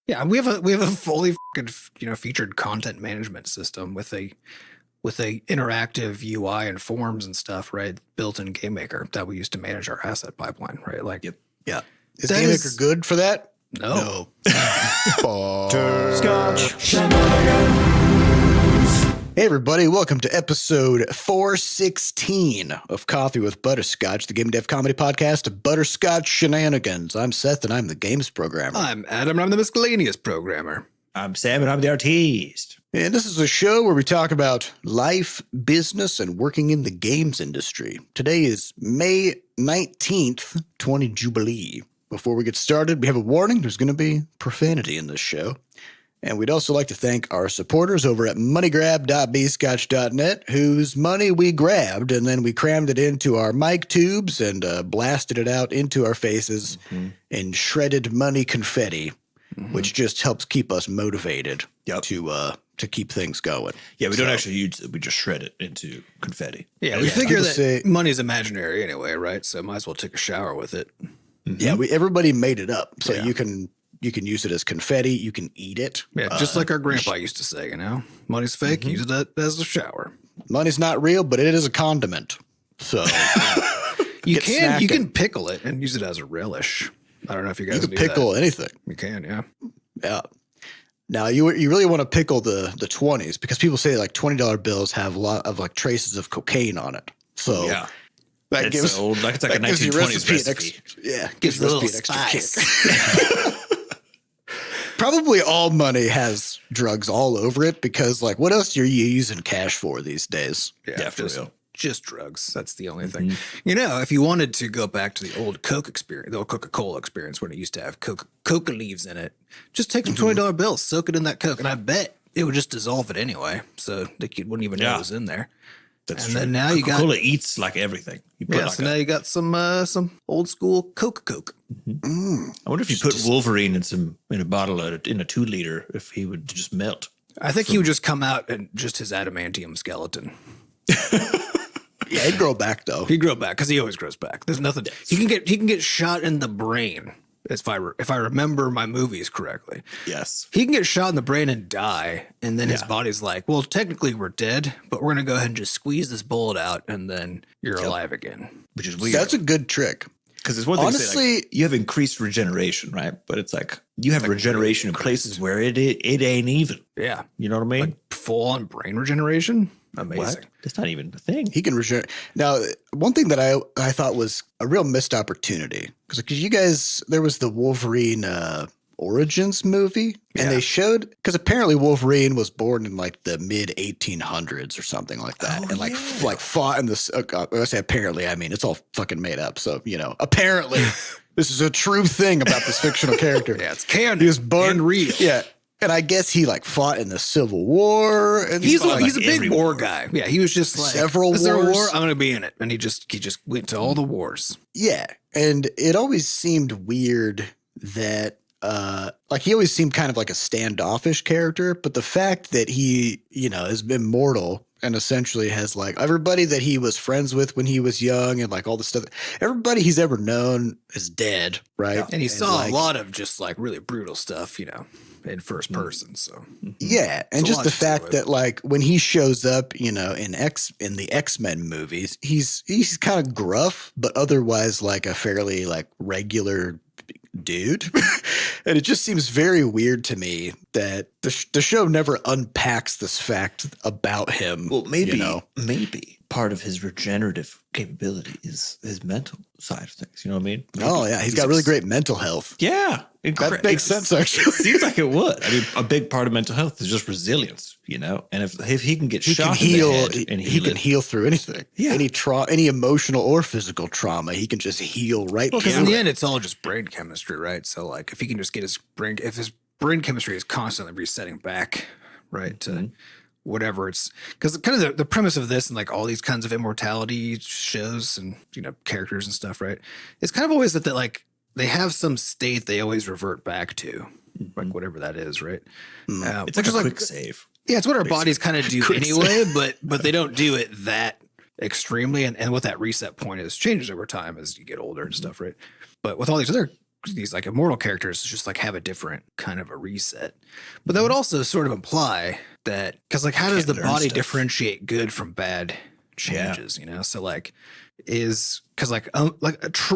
Yeah, we have a fully featured content management system with a interactive UI and forms and stuff, right? Built in Gamemaker that we use to manage our asset pipeline, right? Like, Yep. Yeah. Is Gamemaker good for that? No. Butterscotch. Hey everybody, welcome to episode 416 of Coffee with Butterscotch, the game dev comedy podcast of Butterscotch Shenanigans. I'm Seth and I'm the games programmer. I'm Adam and I'm the miscellaneous programmer. I'm Sam and I'm the artiste. And this is a show where we talk about life, business, and working in the games industry. Today is May 19th, 20 Jubilee. Before we get started, we have a warning. There's going to be profanity in this show. And we'd also like to thank our supporters over at moneygrab.bscotch.net, whose money we grabbed and then we crammed it into our mic tubes and blasted it out into our faces in shredded money confetti, which just helps keep us motivated to keep things going. Yeah, we don't actually use it. We just shred it into confetti. Yeah, we figure that money's imaginary anyway, right? So might as well take a shower with it. Yeah, everybody made it up. So you can use it as confetti. You can eat it. Yeah, just like our grandpa used to say, money's fake, use it as a shower. Money's not real, but it is a condiment. So you can pickle it and use it as a relish. I don't know if you guys can pickle anything. You can, yeah. Yeah. Now you really want to pickle the 20s because people say like $20 bills have a lot of like traces of cocaine on it. So yeah. That it's gives old, like it's like a 1920s recipe. Gives the recipe an extra kick. Probably all money has drugs all over it because, like, what else are you using cash for these days? Yeah, for real. Just drugs. That's the only thing. If you wanted to go back to the old Coke experience, the old Coca-Cola experience when it used to have Coca leaves in it, just take some $20 bills, soak it in that Coke, and I bet it would just dissolve it anyway, so that you wouldn't even know it was in there. That's and true. Then now you got Coca-Cola eats like everything. Now you got some old school Coke. I wonder if you put Wolverine in a bottle in a 2 liter, if he would just melt. I think he would just come out and just his adamantium skeleton. Yeah, he'd grow back though. He'd grow back because he always grows back. There's nothing. He can get shot in the brain. If I remember my movies correctly. Yes. He can get shot in the brain and die, and then his body's like, well, technically we're dead, but we're going to go ahead and just squeeze this bullet out, and then you're alive again. Which is weird. That's a good trick. Because it's one thing to say, like, you have increased regeneration, right? But it's like you have regeneration in places where it ain't even. Yeah. You know what I mean? Like full-on brain regeneration? Amazing. What? That's not even a thing. He can regenerate. Now, one thing that I thought was a real missed opportunity, because you guys, there was the Wolverine Origins movie, and they showed, because apparently Wolverine was born in like the mid 1800s or something like that, and like fought in this. When I say apparently, I mean it's all fucking made up. So apparently this is a true thing about this fictional character. Yeah, it's canon. He was born real. Yeah. And I guess he like fought in the Civil War. And he's a big war guy. Yeah, he was just like, several wars. Is there a war? I'm going to be in it. And he just went to all the wars. Yeah, and it always seemed weird that he always seemed kind of like a standoffish character. But the fact that he has been mortal and essentially has like everybody that he was friends with when he was young and like all the stuff, everybody he's ever known is dead, right? Yeah. And he saw a lot of just like really brutal stuff, in first person. So yeah, and just the fact that like when he shows up, in the X-Men movies, he's kind of gruff, but otherwise like a fairly like regular dude. And it just seems very weird to me that the show never unpacks this fact about him. Well, maybe part of his regenerative capability is his mental side of things. You know what I mean? Oh yeah, he's got really great mental health. Yeah, that makes sense. Actually, it seems like it would. I mean, a big part of mental health is just resilience. And if he can get shot in the head and he can heal through anything. Yeah, any emotional or physical trauma, he can just heal right. Because in the end, it's all just brain chemistry, right? So like, if he can just get his brain chemistry is constantly resetting back, right? To whatever it's, because kind of the premise of this and like all these kinds of immortality shows and characters and stuff, right? It's kind of always that like they have some state they always revert back to, like whatever that is, right? It's like a quick save. Yeah, it's what our bodies kind of do anyway, but they don't do it that extremely, and what that reset point is changes over time as you get older and stuff, right? But with all these other these like immortal characters just like have a different kind of a reset. But that would also sort of imply that, because like how does the learn body stuff. differentiate good from bad changes? You know, so like is because like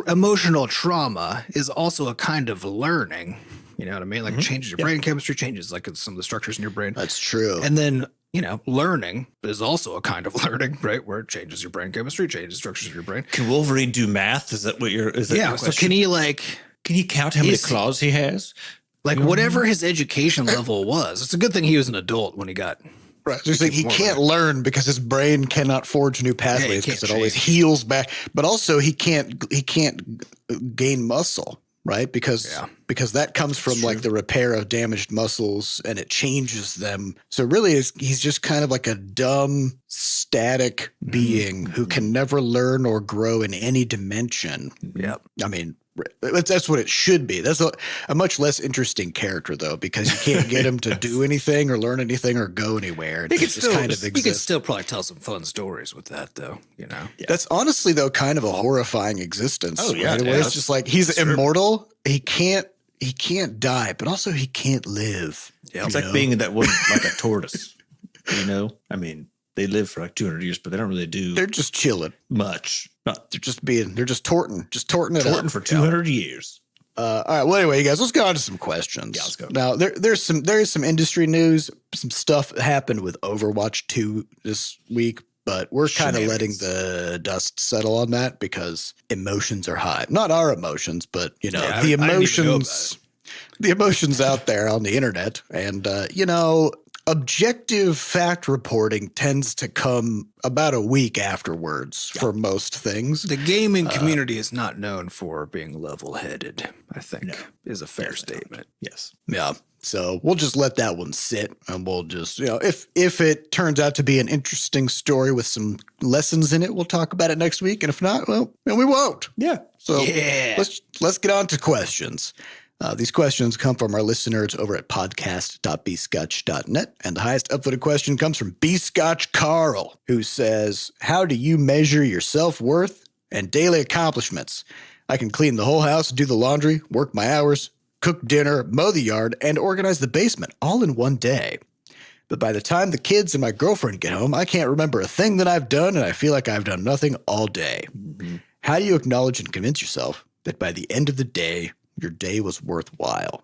emotional trauma is also a kind of learning. You know what I mean? Like changes your brain chemistry, changes like some of the structures in your brain. That's true. And then, you know, learning is also a kind of learning, right? Where it changes your brain chemistry, changes structures of your brain. Can Wolverine do math? Is that what you're? Is that Yeah. your So question? can he like Can he count how many claws he has? like whatever his education level was? It's a good thing he was an adult when he got. Right. So it's like he can't learn because his brain cannot forge new pathways because it always change. heals back. But also he can't gain muscle, right? Because that comes from like the repair of damaged muscles and it changes them. So really he's just kind of like a dumb, static being who can never learn or grow in any dimension. Yep. I mean, that's what it should be. That's a much less interesting character, though, because you can't get him to do anything or learn anything or go anywhere. He could just still, kind of he could exist. still probably tell some fun stories with that, though. You know. That's honestly, though, kind of a horrifying existence. Oh, yeah, right? it Where is. it's just like he's immortal. He can't die, but also he can't live. Yeah, It's like being that one, like a tortoise. You know, I mean, they live for like 200 years, but they don't really do They're just chilling. much. Not They're just torting it torting up. for 200 years. All right. Well, anyway, you guys, let's go on to some questions. Yeah, let's go. Now, there is some industry news, some stuff that happened with Overwatch 2 this week, but we're kind of letting the dust settle on that because emotions are high. Not our emotions, but you know, Yeah, the I didn't even know about emotions, the emotions out there on the internet, and you know, objective fact reporting tends to come about a week afterwards for most things. The gaming community is not known for being level-headed, I think, is a fair statement. Yes. Yeah. So we'll just let that one sit and we'll just, you know, if it turns out to be an interesting story with some lessons in it, we'll talk about it next week. And if not, well, then we won't. Yeah. So Yeah. let's get on to questions. These questions come from our listeners over at podcast.bscotch.net. And the highest upvoted question comes from BscotchKarl, who says, how do you measure your self-worth and daily accomplishments? I can clean the whole house, do the laundry, work my hours, cook dinner, mow the yard, and organize the basement all in one day. But by the time the kids and my girlfriend get home, I can't remember a thing that I've done, and I feel like I've done nothing all day. How do you acknowledge and convince yourself that by the end of the day, your day was worthwhile?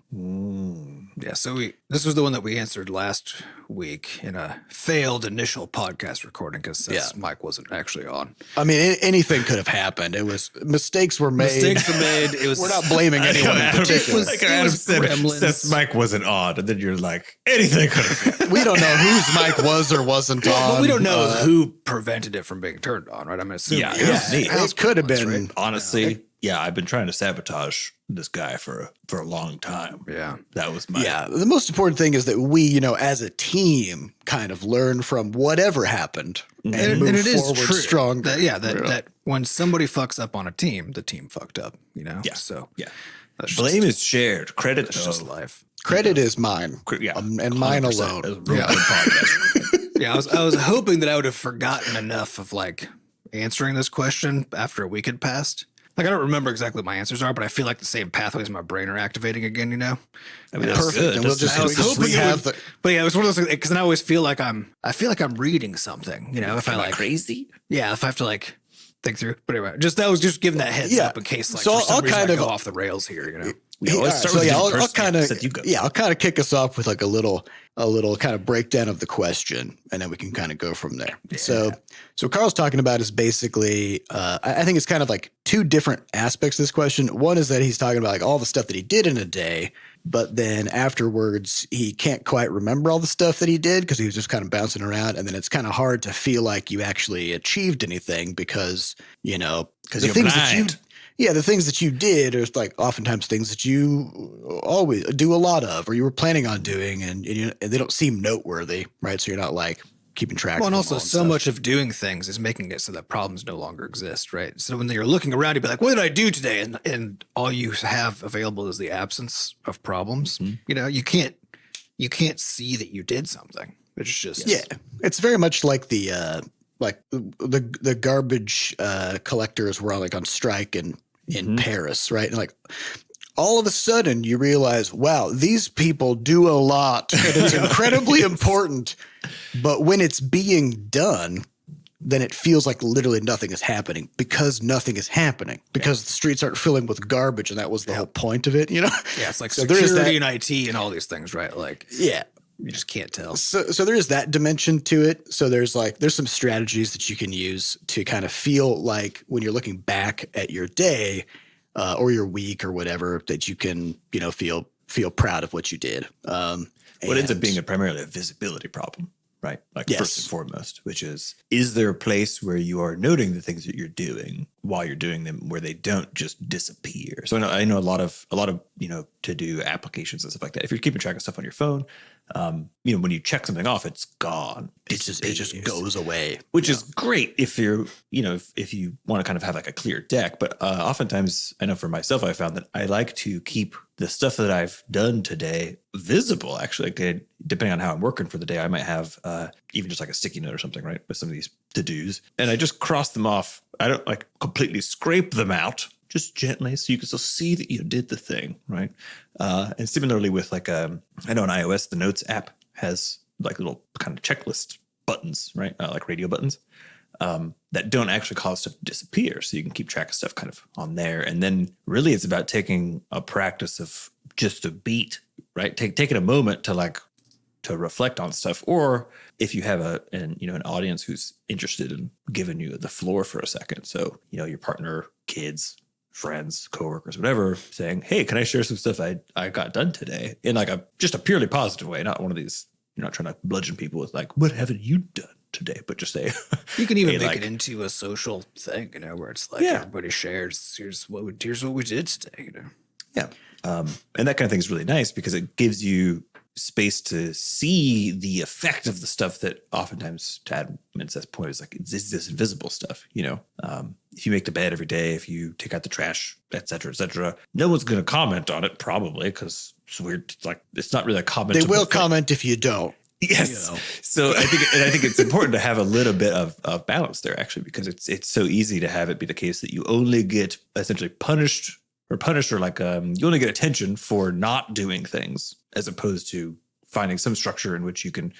Yeah, so this was the one that we answered last week in a failed initial podcast recording because Mike wasn't actually on. I mean, anything could have happened. It was mistakes were made. Mistakes were made. It was We're not blaming anyone in particular. was- it was gremlins. Since Mike wasn't on, and then you're like, anything could have happened. We don't know whose mic was or wasn't on. But we don't know who prevented it from being turned on, right? I'm assuming Yeah, it was yeah, me. house It could have gremlins, been. right? Honestly, yeah, I've been trying to sabotage this guy for a long time. Yeah. That was my Yeah, the most important thing is that we, you know, as a team, kind of learn from whatever happened and move And it is forward true. stronger. That when somebody fucks up on a team, the team fucked up, you know? Yeah. So Yeah. that's Blame is shared. Credit just, that's just life. Credit is mine, Yeah, and mine 100%. alone. That was a real good podcast. Yeah, I was hoping that I would have forgotten enough of like answering this question after a week had passed. Like I don't remember exactly what my answers are, but I feel like the same pathways in my brain are activating again. You know, I mean, that's Perfect. good. And we'll That's just, I we was just hoping it rehab would- the. but yeah, it was one of those because then I always feel like I'm reading something. You know, if I Am I like crazy. yeah, if I have to like think through. But anyway, I was just giving that heads Yeah. up in case like So for some I'll reason kind I of- go off the rails here. You know. We always All right, start so with a yeah, different I'll person. kind of Except you go. I'll kind of kick us off with like a little kind of breakdown of the question, and then we can kind of go from there. So Carl's talking about is basically I think it's kind of like two different aspects of this question. One is that he's talking about like all the stuff that he did in a day, but then afterwards he can't quite remember all the stuff that he did because he was just kind of bouncing around, and then it's kind of hard to feel like you actually achieved anything because you know Because you're blind. the things that you did are like oftentimes things that you always do a lot of, or you were planning on doing, and they don't seem noteworthy, right? So you're not like keeping track. Well, of and them also all so stuff. much of doing things is making it so that problems no longer exist, right? So when you're looking around, you'd be like, "What did I do today?" And all you have available is the absence of problems. You know, you can't see that you did something. It's just It's very much like the garbage collectors were on strike in Paris, right? And like all of a sudden you realize, wow, these people do a lot and it's incredibly important. But when it's being done, then it feels like literally nothing is happening because nothing is happening because the streets aren't filling with garbage. And that was the whole point of it, you know? Yeah, it's like So there is security that- and IT and all these things, right? Like, Yeah. you just can't tell. So there is that dimension to it. So there's some strategies that you can use to kind of feel like when you're looking back at your day or your week or whatever, that you can, feel proud of what you did. What ends up being primarily a visibility problem, right? Like first and foremost, which is there a place where you are noting the things that you're doing while you're doing them where they don't just disappear? So I know a lot of to do applications and stuff like that. If you're keeping track of stuff on your phone, when you check something off, it's gone. it just goes away, which is great if you're, if you want to kind of have like a clear deck. But oftentimes, I know for myself, I found that I like to keep the stuff that I've done today visible. Actually, like, depending on how I'm working for the day, I might have even just like a sticky note or something, right, with some of these to-dos, and I just cross them off. I don't like completely scrape them out, just gently, so you can still see that you did the thing, right? And similarly with like, I know on iOS, the Notes app has like little kind of checklist buttons, right? Like radio buttons that don't actually cause stuff to disappear. So you can keep track of stuff kind of on there. And then really it's about taking a practice of just a beat, right? Taking a moment to reflect on stuff. Or if you have an audience who's interested in giving you the floor for a second. So, your partner, kids, friends, coworkers, whatever, saying, hey, can I share some stuff I got done today in like just a purely positive way, not one of these, you're not trying to bludgeon people with like, what haven't you done today? But just say, you can even hey, make it into a social thing, where it's like everybody shares, here's what we did today, Yeah. And that kind of thing is really nice because it gives you space to see the effect of the stuff that oftentimes, to Adam's point, is like, it's this invisible stuff, if you make the bed every day, if you take out the trash, et cetera, no one's going to comment on it probably because it's weird. It's like, it's not really a comment. They will comment if you don't. Yes. So I think it's important to have a little bit of balance there actually, because it's so easy to have it be the case that you only get essentially punished or like you only get attention for not doing things as opposed to finding some structure in which you can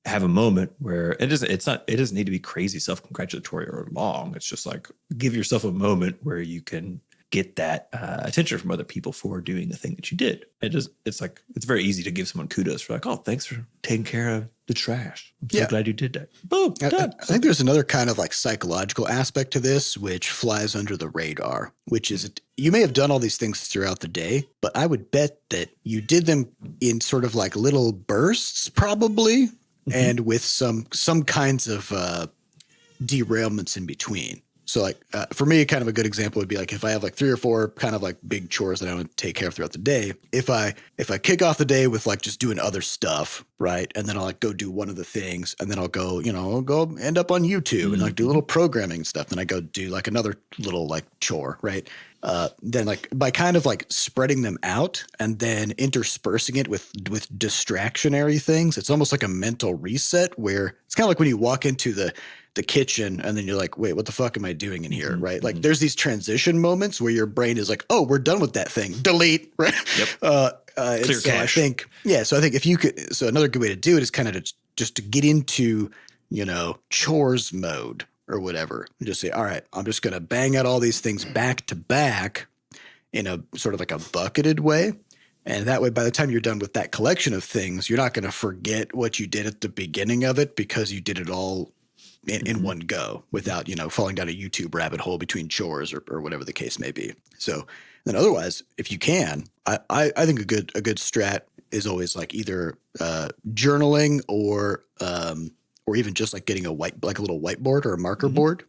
have a moment where it doesn't need to be crazy self-congratulatory or long. It's just like give yourself a moment where you can get that attention from other people for doing the thing that you did. It's very easy to give someone kudos for like, oh, thanks for taking care of the trash. I'm so glad you did that. Boom, done. I think there's another kind of like psychological aspect to this, which flies under the radar, which is you may have done all these things throughout the day, but I would bet that you did them in sort of like little bursts probably, and with some kinds of derailments in between. So like for me, kind of a good example would be like if I have like 3 or 4 kind of like big chores that I want to take care of throughout the day. If I kick off the day with like just doing other stuff, right, and then I'll like go do one of the things, and then I'll go end up on YouTube and like do a little programming stuff. Then I go do like another little like chore, right? Then like by kind of like spreading them out and then interspersing it with distractionary things, it's almost like a mental reset where it's kind of like when you walk into the kitchen and then you're like, wait, what the fuck am I doing in here? Right. Like there's these transition moments where your brain is like, oh, we're done with that thing. Delete. Right. Yep. Clear so cache. So I think if you could, so another good way to do it is kind of just to get into, chores mode or whatever. You just say, all right, I'm just going to bang out all these things back to back in a sort of like a bucketed way. And that way, by the time you're done with that collection of things, you're not going to forget what you did at the beginning of it because you did it all in one go without, falling down a YouTube rabbit hole between chores or whatever the case may be. So then otherwise, if you can, I think a good strat is always like either journaling or even just like getting a little whiteboard or a marker board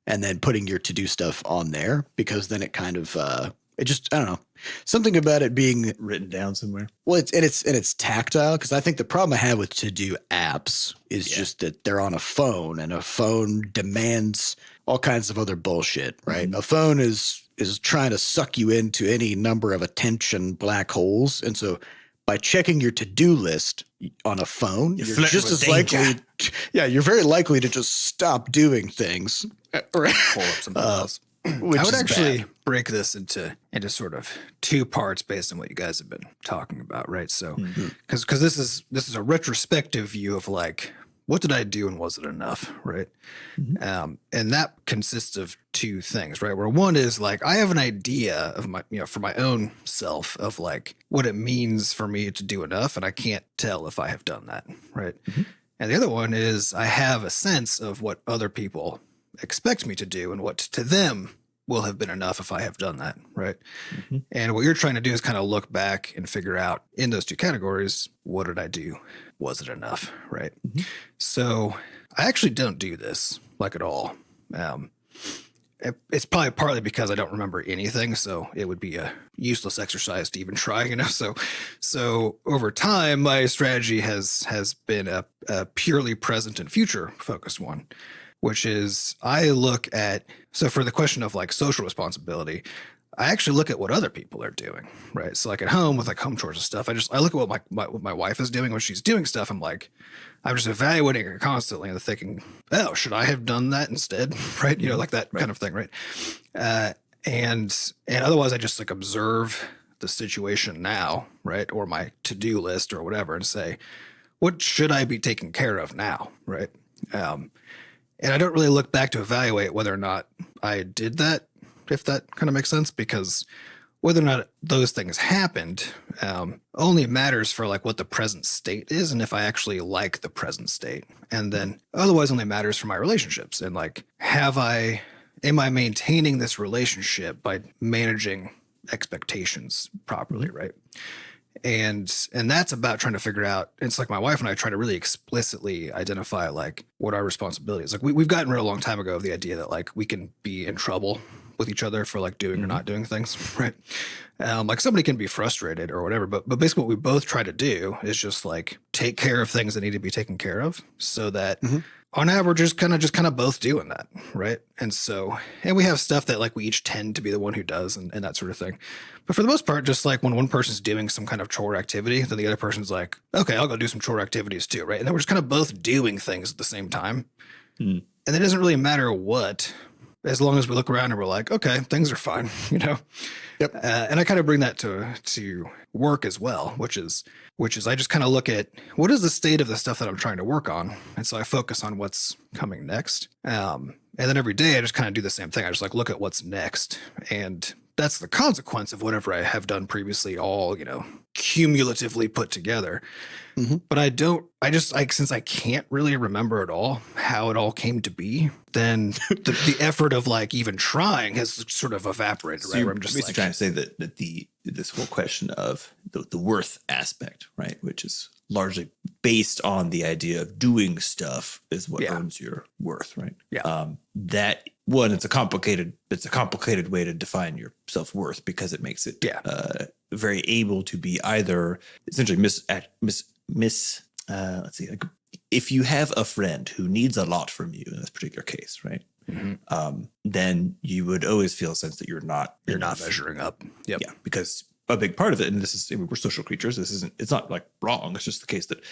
and then putting your to-do stuff on there, because then it kind of it just, I don't know, something about it being written down somewhere. Well, it's tactile, because I think the problem I have with to-do apps is just that they're on a phone, and a phone demands all kinds of other bullshit, right? A phone is trying to suck you into any number of attention black holes, and so by checking your to-do list on a phone, you're just as likely. You're very likely to just stop doing things. Right? Pull up something else. which I would is actually bad. break this into sort of two parts based on what you guys have been talking about, right? So, because this is a retrospective view of like, what did I do and was it enough, right? And that consists of two things, right? Where one is like, I have an idea of my, for my own self of like what it means for me to do enough, and I can't tell if I have done that, right? And the other one is I have a sense of what other people expect me to do and what to them will have been enough if I have done that, right? And what you're trying to do is kind of look back and figure out in those two categories, what did I do? Was it enough, right? So I actually don't do this like at all. It's probably partly because I don't remember anything, so it would be a useless exercise to even try, So over time, my strategy has been a purely present and future focused one, which is I look at, so for the question of like social responsibility, I actually look at what other people are doing, right? So like at home with like home chores and stuff, I look at what my wife is doing when she's doing stuff. I'm just evaluating her constantly and thinking, oh, should I have done that instead? Right? Like that kind of thing, right? And otherwise I just like observe the situation now, right? Or my to-do list or whatever and say, what should I be taking care of now? Right. And I don't really look back to evaluate whether or not I did that, if that kind of makes sense, because whether or not those things happened only matters for like what the present state is and if I actually like the present state. And then otherwise only matters for my relationships and like, am I maintaining this relationship by managing expectations properly, right? And that's about trying to figure out, it's like my wife and I try to really explicitly identify like what our responsibility is. Like we've gotten rid a long time ago of the idea that like we can be in trouble with each other for like doing or not doing things, right? Like somebody can be frustrated or whatever, but basically what we both try to do is just like take care of things that need to be taken care of so that on average just kind of both doing that, right? And we have stuff that like we each tend to be the one who does and that sort of thing. But for the most part, just like when one person's doing some kind of chore activity, then the other person's like, okay, I'll go do some chore activities too, right? And then we're just kind of both doing things at the same time. And it doesn't really matter what, as long as we look around and we're like, okay, things are fine, Yep. And I kind of bring that to work as well, which is I just kind of look at what is the state of the stuff that I'm trying to work on. And so I focus on what's coming next. And then every day I just kind of do the same thing. I just like look at what's next. And that's the consequence of whatever I have done previously, all, cumulatively put together. But since I can't really remember at all how it all came to be, then the effort of like even trying has sort of evaporated, right? You're I'm just basically like trying to say that this whole question of the worth aspect, right, which is largely based on the idea of doing stuff is what earns your worth, right? Yeah. That one, it's a complicated way to define your self-worth because it makes it very able to be either essentially let's see, like if you have a friend who needs a lot from you in this particular case, right? Then you would always feel a sense that you're not measuring up. Yep. Yeah, because a big part of it, and we're social creatures. It's not like wrong. It's just the case that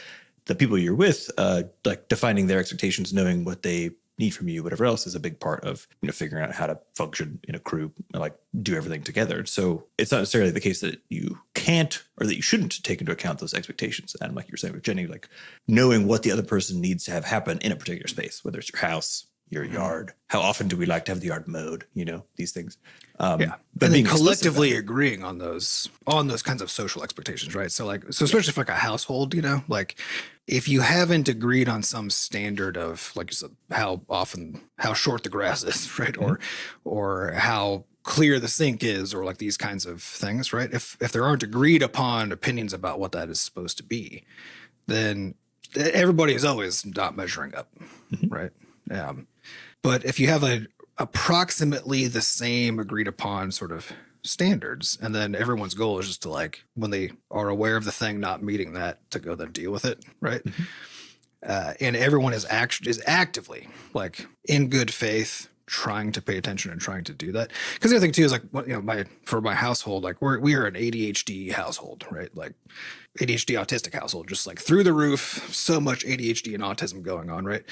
the people you're with, like defining their expectations, knowing what they need from you, whatever else, is a big part of figuring out how to function in a crew and like do everything together. So it's not necessarily the case that you can't or that you shouldn't take into account those expectations. And like you were saying with Jenny, like knowing what the other person needs to have happen in a particular space, whether it's your house, your yard, how often do we like to have the yard mowed, these things. But then collectively agreeing on those kinds of social expectations, right? So especially for like a household, like if you haven't agreed on some standard of, like you said, how short the grass is, right? Or how clear the sink is, or like these kinds of things, right? If there aren't agreed upon opinions about what that is supposed to be, then everybody is always not measuring up, right? But if you have approximately the same agreed upon sort of standards, and then everyone's goal is just to like, when they are aware of the thing not meeting that, to go then deal with it, right? And everyone is actively like in good faith trying to pay attention and trying to do that. Because the other thing too is like, for my household, like we are an ADHD household, right? Like ADHD autistic household, just like through the roof, so much ADHD and autism going on, right?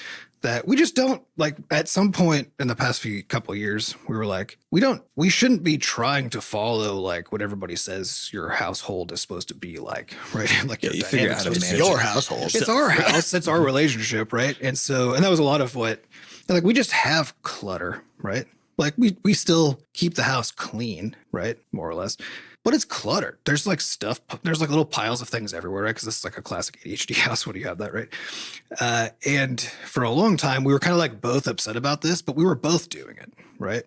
That we just don't like. At some point in the past couple of years, we were like, we shouldn't be trying to follow like what everybody says your household is supposed to be like, right? Like you figure out how to It's manage your it. household. it's our house, it's our relationship, right? And that was a lot of what, like, we just have clutter, right? Like we still keep the house clean, right? More or less. But it's cluttered. There's like stuff, there's like little piles of things everywhere, right? Because this is like a classic ADHD house when you have that, right? And for a long time, we were kind of like both upset about this, but we were both doing it, right?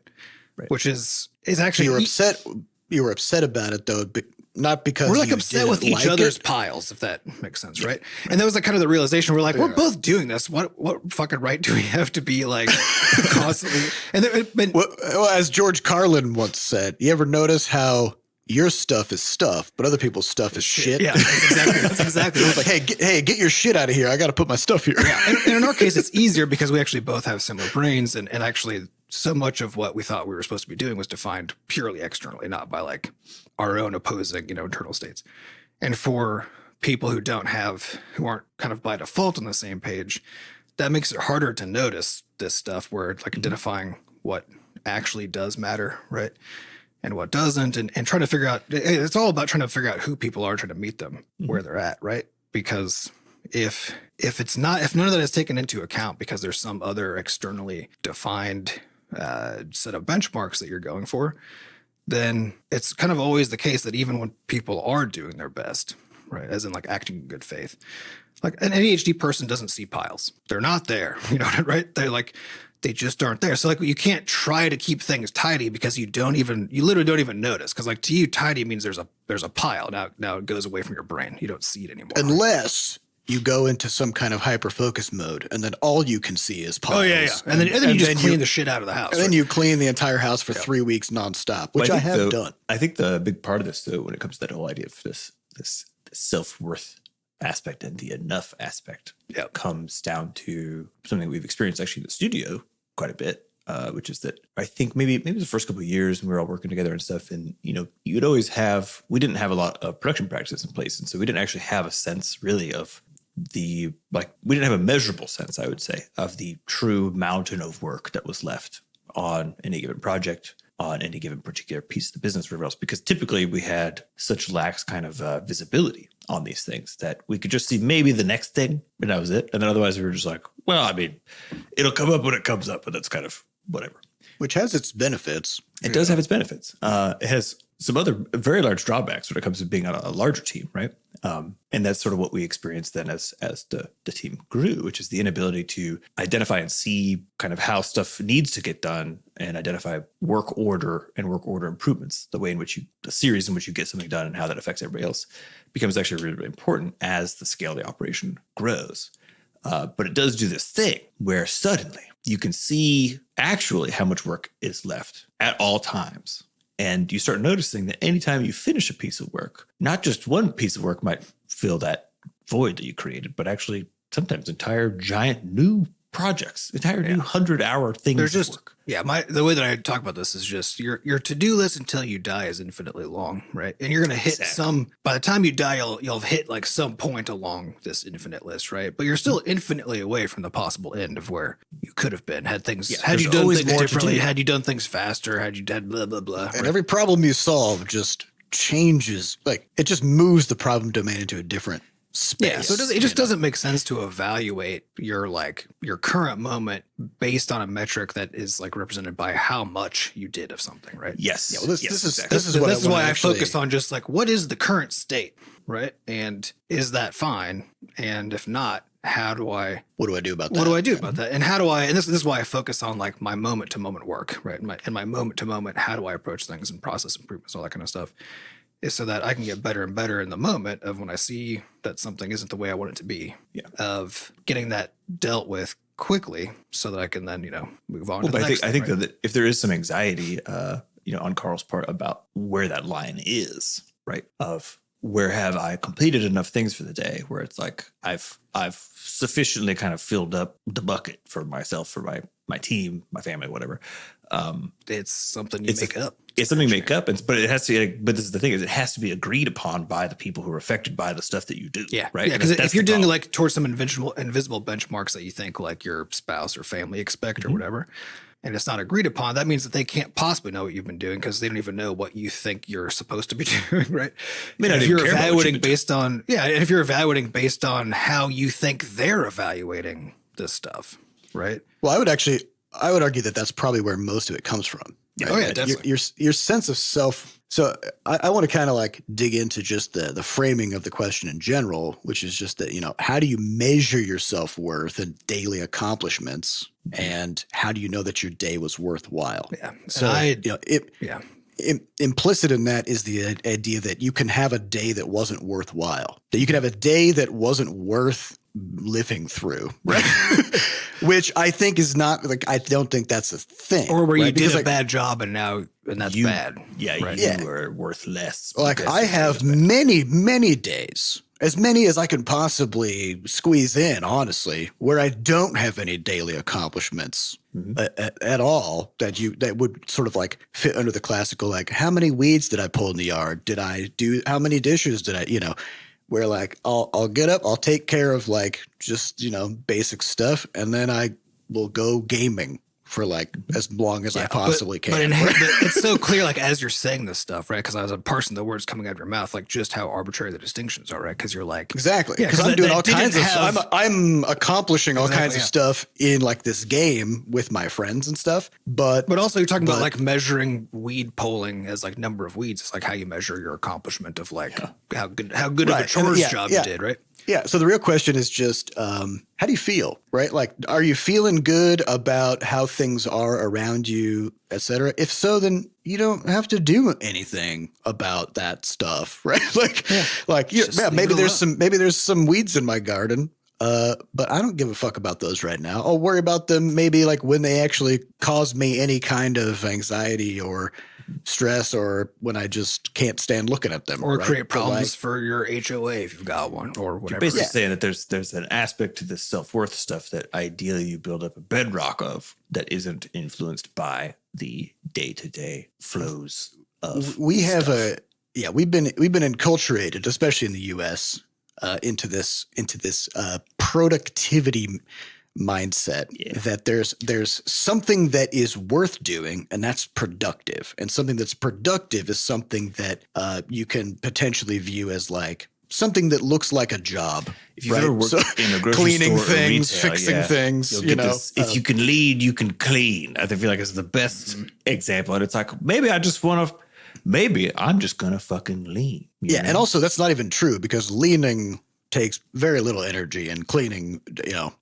Which is actually You were upset about it though, but not because we're like you upset didn't with each like other's it. piles, if that makes sense, right? And that was like kind of the realization. We're like, we're both doing this. What fucking right do we have to be like constantly? Well, as George Carlin once said, you ever notice how your stuff is stuff, but other people's stuff is shit? Yeah, that's exactly. It's like, hey, get your shit out of here. I got to put my stuff here. Yeah, and in our case, it's easier because we actually both have similar brains, and actually so much of what we thought we were supposed to be doing was defined purely externally, not by like our own opposing, internal states. And for people who aren't kind of by default on the same page, that makes it harder to notice this stuff where it's like identifying what actually does matter, right? And what doesn't, and trying to figure out, it's all about trying to figure out who people are, trying to meet them where they're at, right? Because if none of that is taken into account because there's some other externally defined set of benchmarks that you're going for, then it's kind of always the case that even when people are doing their best, right, as in like acting in good faith, like an ADHD person doesn't see piles. They're not there, right? They just aren't there. So like you can't try to keep things tidy because you literally don't even notice. Because like to you, tidy means there's a pile. Now it goes away from your brain. You don't see it anymore. Unless you go into some kind of hyper focus mode, and then all you can see is piles. Oh yeah. And then you just clean the shit out of the house. And then you clean the entire house for 3 weeks nonstop, which I have done. I think the big part of this, though, when it comes to that whole idea of this self-worth aspect and the enough aspect, comes down to something we've experienced actually in the studio quite a bit, which is that I think maybe the first couple of years when we were all working together and stuff, and we didn't have a lot of production practices in place, and so we didn't actually have a sense really of we didn't have a measurable sense, I would say, of the true mountain of work that was left on any given project, on any given particular piece of the business, whatever else, because typically we had such lax kind of visibility on these things that we could just see maybe the next thing, and that was it. And then otherwise we were just like, well, I mean, it'll come up when it comes up, but that's kind of whatever. Which has its benefits. It does have its benefits. It has some other very large drawbacks when it comes to being on a larger team, right? And that's sort of what we experienced then as the team grew, which is the inability to identify and see kind of how stuff needs to get done and identify work order and work order improvements, the series in which you get something done and how that affects everybody else becomes actually really, really important as the scale of the operation grows. But it does do this thing where suddenly you can see actually how much work is left at all times. And you start noticing that anytime you finish a piece of work, not just one piece of work might fill that void that you created, but actually sometimes entire giant new projects, new 100-hour things. There's just work. The way that I talk about this is just your to-do list until you die is infinitely long, right? And you're going to hit by the time you die, you'll have hit like some point along this infinite list, right? But you're still infinitely away from the possible end of where you could have been had you done things differently, had you done things faster, had you done blah, blah, blah. And every problem you solve just changes, like it just moves the problem domain into a different space. Yeah, so it just doesn't make sense to evaluate your current moment based on a metric that is like represented by how much you did of something, right? Yes. Yeah, well, this is why I focus on just like what is the current state, right? And is that fine? And if not, what do I do about that? What do I do about that? And how do I? And this is why I focus on like my moment to moment work, right? And my moment to moment, how do I approach things and process improvements, all that kind of stuff. Is so that I can get better and better in the moment of when I see that something isn't the way I want it to be, of getting that dealt with quickly so that I can then, move on to the next thing. I think that if there is some anxiety, on Karl's part about where that line is, right, of where have I completed enough things for the day where it's like I've sufficiently kind of filled up the bucket for myself, for my my team, my family, whatever. It's something you make up. It's something you make up, but it has to. But this is the thing: is it has to be agreed upon by the people who are affected by the stuff that you do. Yeah, right. Yeah, because if you're doing like towards some invisible benchmarks that you think like your spouse or family expect or whatever, and it's not agreed upon, that means that they can't possibly know what you've been doing because they don't even know what you think you're supposed to be doing, right? If you're evaluating based on if you're evaluating based on how you think they're evaluating this stuff, right? Well, I would argue that that's probably where most of it comes from. Yeah. Oh yeah, definitely. Your sense of self. So I want to kind of like dig into just the framing of the question in general, which is just that, how do you measure your self-worth and daily accomplishments, and how do you know that your day was worthwhile? Yeah. So implicit in that is the idea that you can have a day that wasn't worthwhile, that you can have a day that wasn't worth living through, right? Which I think is not like, I don't think that's a thing. Or where you did a bad job and that's bad. Yeah, right? You were worth less. Like I have many, many days, as many as I can possibly squeeze in, honestly, where I don't have any daily accomplishments at all that would sort of like fit under the classical, like how many weeds did I pull in the yard? Did I do, how many dishes did I, where like I'll get up, I'll take care of like just, basic stuff. And then I will go gaming for like as long as I possibly can. But it's so clear, like as you're saying this stuff, right? Because I was a parsing the words coming out of your mouth, like just how arbitrary the distinctions are, right? Because you're like exactly, because I'm doing all kinds of stuff. I'm accomplishing all kinds of stuff in like this game with my friends and stuff. But also you're talking about like measuring weed polling as like number of weeds. It's like how you measure your accomplishment of like how good of a chores job you did, right? Yeah. So the real question is just, how do you feel, right? Like, are you feeling good about how things are around you, et cetera? If so, then you don't have to do anything about that stuff, right? Maybe there's some weeds in my garden, but I don't give a fuck about those right now. I'll worry about them maybe like when they actually cause me any kind of anxiety or stress, or when I just can't stand looking at them, or create problems for your HOA if you've got one, or whatever. You're basically saying that there's an aspect to this self-worth stuff that ideally you build up a bedrock of that isn't influenced by the day-to-day flows of we've been enculturated, especially in the US, into this productivity mindset that there's something that is worth doing, and that's productive, and something that's productive is something that you can potentially view as like something that looks like a job. If you've ever worked in a grocery cleaning store things, or retail, fixing things, if you can lead, you can clean. I feel like it's the best example, and it's like maybe I'm just gonna fucking lean. You know? And also that's not even true, because leaning takes very little energy, and cleaning,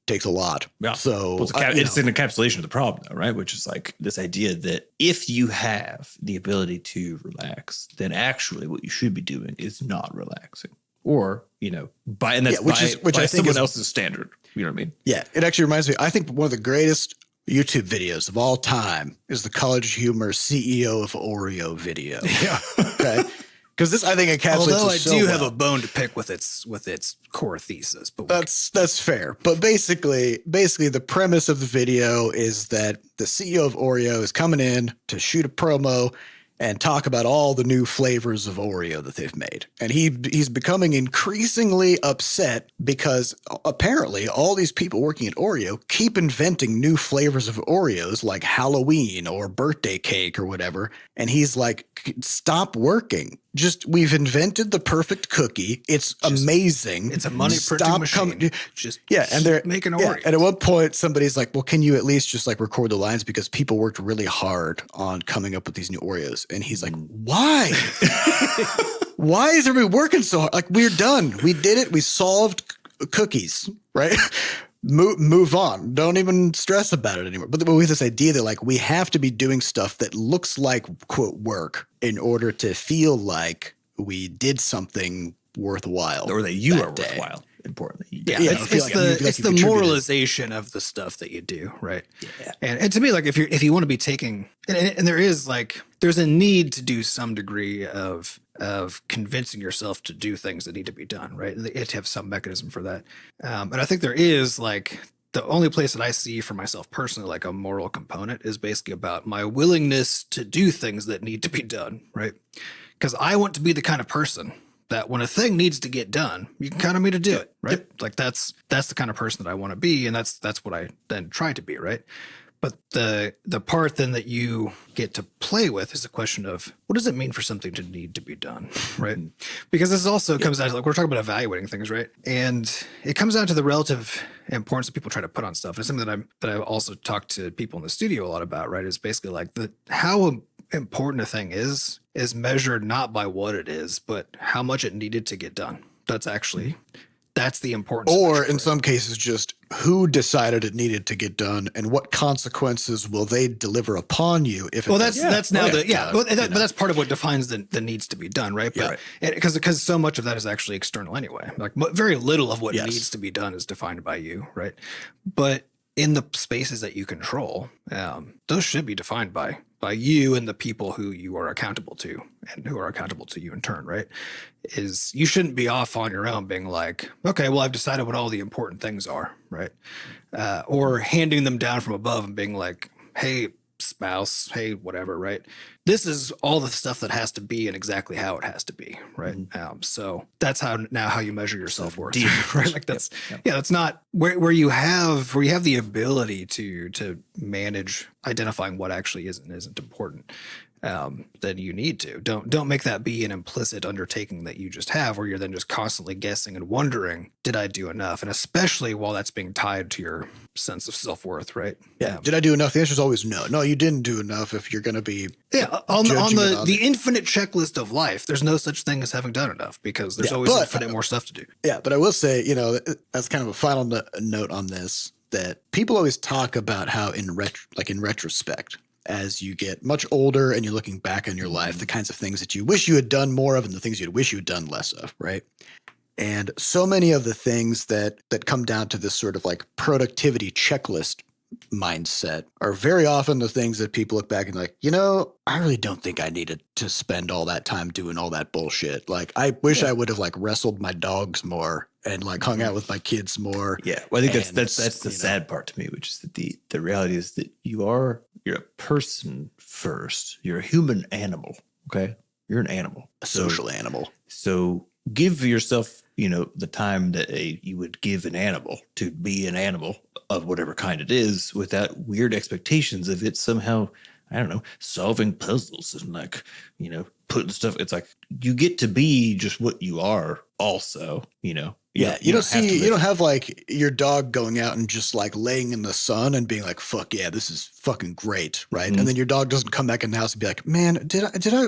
takes a lot. Yeah. So it's an encapsulation of the problem, though, right? Which is like this idea that if you have the ability to relax, then actually what you should be doing is not relaxing, or by someone else's standard. You know what I mean? Yeah. It actually reminds me. I think one of the greatest YouTube videos of all time is the College Humor CEO of Oreo video. Yeah. Okay. Because this, I think, encapsulates. Although I do have a bone to pick with its core thesis, but that's fair. But basically, the premise of the video is that the CEO of Oreo is coming in to shoot a promo and talk about all the new flavors of Oreo that they've made, and he's becoming increasingly upset because apparently all these people working at Oreo keep inventing new flavors of Oreos, like Halloween or birthday cake or whatever, and he's like, stop working. We've invented the perfect cookie. It's amazing. It's a money printing machine. And they're making Oreo. And at one point, somebody's like, "Well, can you at least just like record the lines, because people worked really hard on coming up with these new Oreos?" And he's like, "Why? Why is everybody working so hard? Like, we're done. We did it. We solved cookies, right?" Move on. Don't even stress about it anymore. But we have this idea that like we have to be doing stuff that looks like quote work in order to feel like we did something worthwhile, or that you are worthwhile. Importantly, it's the moralization of the stuff that you do, right? Yeah. And to me, like if you want to be taking, and there is like there's a need to do some degree of convincing yourself to do things that need to be done, right? You have to have some mechanism for that. And I think there is like the only place that I see for myself personally, like a moral component, is basically about my willingness to do things that need to be done, right? Because I want to be the kind of person that when a thing needs to get done, you can count on me to do it, right? Like that's the kind of person that I want to be, and that's what I then try to be, right? But the part then that you get to play with is the question of what does it mean for something to need to be done, right? Because this also comes down to, like, we're talking about evaluating things, right? And it comes down to the relative importance that people try to put on stuff. And it's something that I've also talked to people in the studio a lot about, right? Is basically like how important a thing is measured not by what it is, but how much it needed to get done. That's the importance. Or in some cases, just who decided it needed to get done and what consequences will they deliver upon you if it that's now but that's part of what defines the needs to be done, right? But because so much of that is actually external anyway. Like very little of what needs to be done is defined by you, right? But in the spaces that you control, those should be defined by you and the people who you are accountable to and who are accountable to you in turn, right? Is you shouldn't be off on your own being like, okay, well, I've decided what all the important things are, right? Or handing them down from above and being like, hey, spouse, hey, whatever, right? This is all the stuff that has to be and exactly how it has to be, right? So that's how you measure your self-worth, right? Like that's that's not where you have the ability to manage identifying what actually is and isn't important. Then you need to don't make that be an implicit undertaking that you just have, where you're then just constantly guessing and wondering, did I do enough? And especially while that's being tied to your sense of self-worth, right? Did I do enough? The answer is always no. No, you didn't do enough if you're going to be on the infinite checklist of life. There's no such thing as having done enough, because there's always infinite more stuff to do. Yeah, but I will say, as kind of a final note on this, that people always talk about how in retrospect, as you get much older and you're looking back on your life, the kinds of things that you wish you had done more of and the things you'd wish you had done less of, right? And so many of the things that come down to this sort of like productivity checklist mindset are very often the things that people look back and like, I really don't think I needed to spend all that time doing all that bullshit. Like, I wish I would have like wrestled my dogs more and like hung out with my kids more. Yeah. Well, I think that's the sad part to me, which is that the reality is that you're a person first. You're a human animal. Okay. You're an animal, a social animal. So give yourself, the time that you would give an animal to be an animal of whatever kind it is, without weird expectations of it somehow, I don't know, solving puzzles and like, putting stuff. It's like you get to be just what you are also, You don't have like your dog going out and just like laying in the sun and being like, fuck yeah, this is fucking great. Right. And then your dog doesn't come back in the house and be like, man,